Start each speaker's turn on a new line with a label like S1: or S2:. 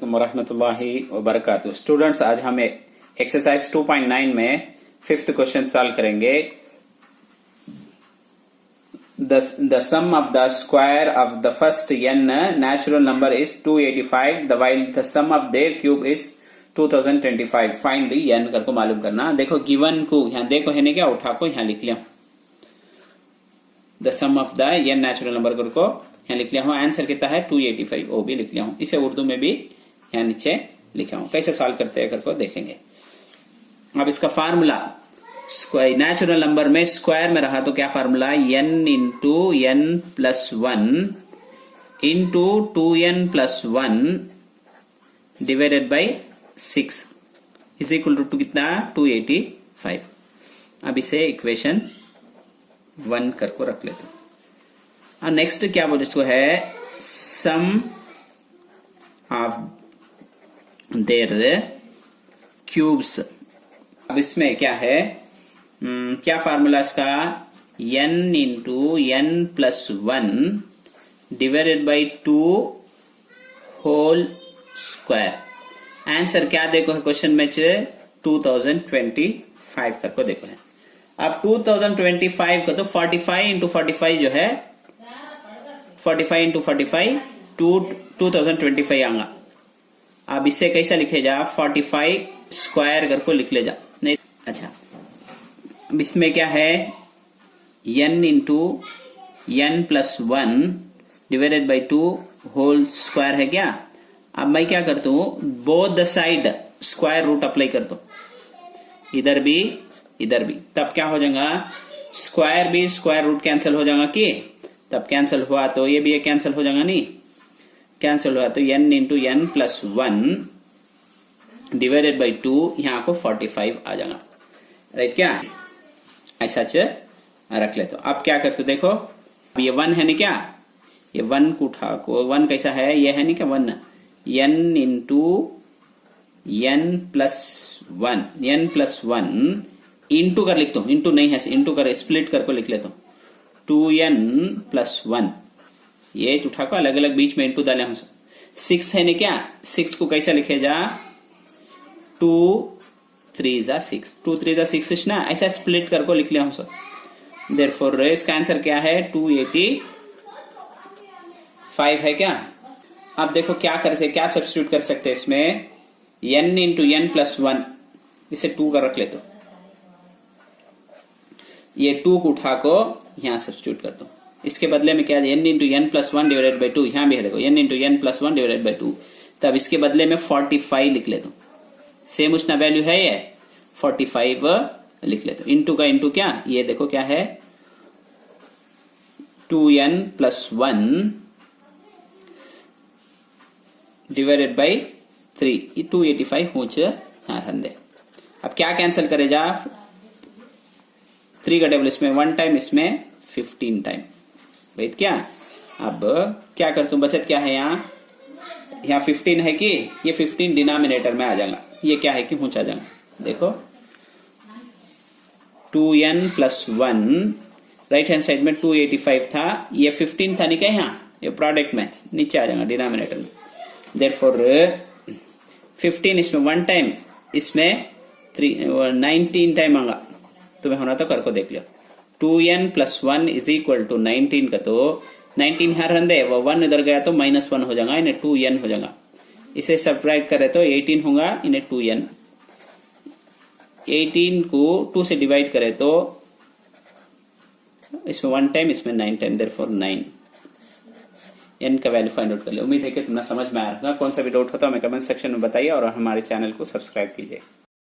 S1: वालेकुम वरहमतुल्लाहि वबरकातुह। स्टूडेंट्स, आज हम एक्सरसाइज 2.9 में 5th क्वेश्चन सॉल्व करेंगे। The sum of the square of the first n natural number is 285 while the sum of their cube is 2025. Find n करको मालूम करना। देखो गिवन को यहाँ देखो है क्या उठा को यहाँ लिख लिया। The sum of the n natural number को यहाँ लिख लिया हूँ। आंसर कितना है 285, वो भी लिख लिया हूँ। इसे उर्दू में भी यहाँ नीचे लिखा हूँ। कैसे सॉल्व करते हैं करको देखेंगे। अब इसका फार्मूला नेचुरल नंबर में स्क्वायर में रहा तो क्या formula, n into n plus 1 into 2n plus 1 divided by 6 is equal to कितना 285। अब इसे इक्वेशन 1 करको रख लेते हो। और नेक्स्ट क्या बोलते इसको है सम ऑफ देयर क्यूब्स। अब इसमें क्या है क्या फार्मूला इसका, n into n plus 1 divided by 2 whole square. Answer क्या देखो है क्वेश्चन में 2025 करको देखो है। अब 2025 को तो 45 इंटू 45 जो है 45 इंटू 45 2025 आएगा। अब इसे कैसा लिखे जा 45 स्क्वायर करको लिख ले जा। नहीं अच्छा, अब इसमें क्या है n into n plus 1 divided by 2 whole square है क्या। अब मैं क्या करता हूं both the side square root apply करता हूं, इधर भी इधर भी। तब क्या हो जाएगा स्क्वायर भी स्क्वायर रूट कैंसिल हो जाएगा कि तब कैंसिल हुआ तो ये भी ये कैंसिल हो जाएगा। नहीं कैंसिल हुआ तो n into n plus 1 divided by 2 यहाँ को 45 आ जाएगा। राइट क्या ऐसा रख ले। तो अब क्या करते देखो ये 1 है नहीं क्या, ये 1 को उठा को 1 कैसा है ये है नहीं क्या 1 n into n plus 1 into कर लिखता हूँ। इंटू नहीं है इंटू कर स्प्लिट करके लिख लेता हूँ 2n प्लस 1 ये उठा को अलग अलग बीच में इंटू डाले हूँ। 6 है नहीं क्या, 6 को कैसा लिखे जा 2 3 जा 6 2 3 जा 6 ना ऐसा स्प्लिट करके लिख लिया हूँ सर। देयरफॉर इसका आंसर क्या है 285 है क्या। अब देखो क्या क्या सब्स्टिट्यूट कर सकते हैं इसमें n इंटू n प्लस 1 इसे 2 का रख लेते हो। ये 2 को उठा को यहाँ सब्स्टिट्यूट कर दो। इसके बदले में क्या n into n plus 1 divided by 2 यहाँ भी है देखो n into n plus 1 divided by 2। तब इसके बदले में 45 लिख लेते हो। सेम उसना वैल्यू है ये 45 लिख लेते हो। इंटू का इंटू क्या ये देखो क्या है 2n प्लस 1 डिवाइडेड बाई 3 285 हो हाँ रंदे। अब क्या कैंसिल करे जा 3 का टेबल इसमें 1 टाइम इसमें 15 टाइम। राइट क्या। अब क्या कर तुम बचत क्या है यहाँ 15 है कि ये 15 डिनोमिनेटर में आ जाएगा। ये क्या है कि ऊंचा जाएगा। देखो 2n plus 1 right hand side में 285 था, ये 15 था नहीं क्या यहाँ ये प्रोडक्ट में नीचे आ जाएगा डिनोमिनेटर में। देयरफॉर 15 इसमें 1 टाइम इसमें 19 टाइम आएगा। तुम्हें होना तो करको देख लियो 2n plus 1 is equal to 19 का तो 19 यहाँ रंदे वो 1 इधर गया तो -1 हो जाएगा, इन्हें 2n हो जाएगा। इसे सब्ट्रैक्ट करे तो 18 होगा, इन्हें 2n 18 को 2 से डिवाइड करे तो इसमें 1 टाइम इसमें 9 टाइम। देयरफॉर 9 n का वैल्यू फाइंड आउट कर ले। उम्मीद है कि तुमने समझ में आया होगा। कौन सा भी डाउट हो तो हमें कमेंट सेक्शन में बताइए और हमारे चैनल को सब्सक्राइब कीजिए।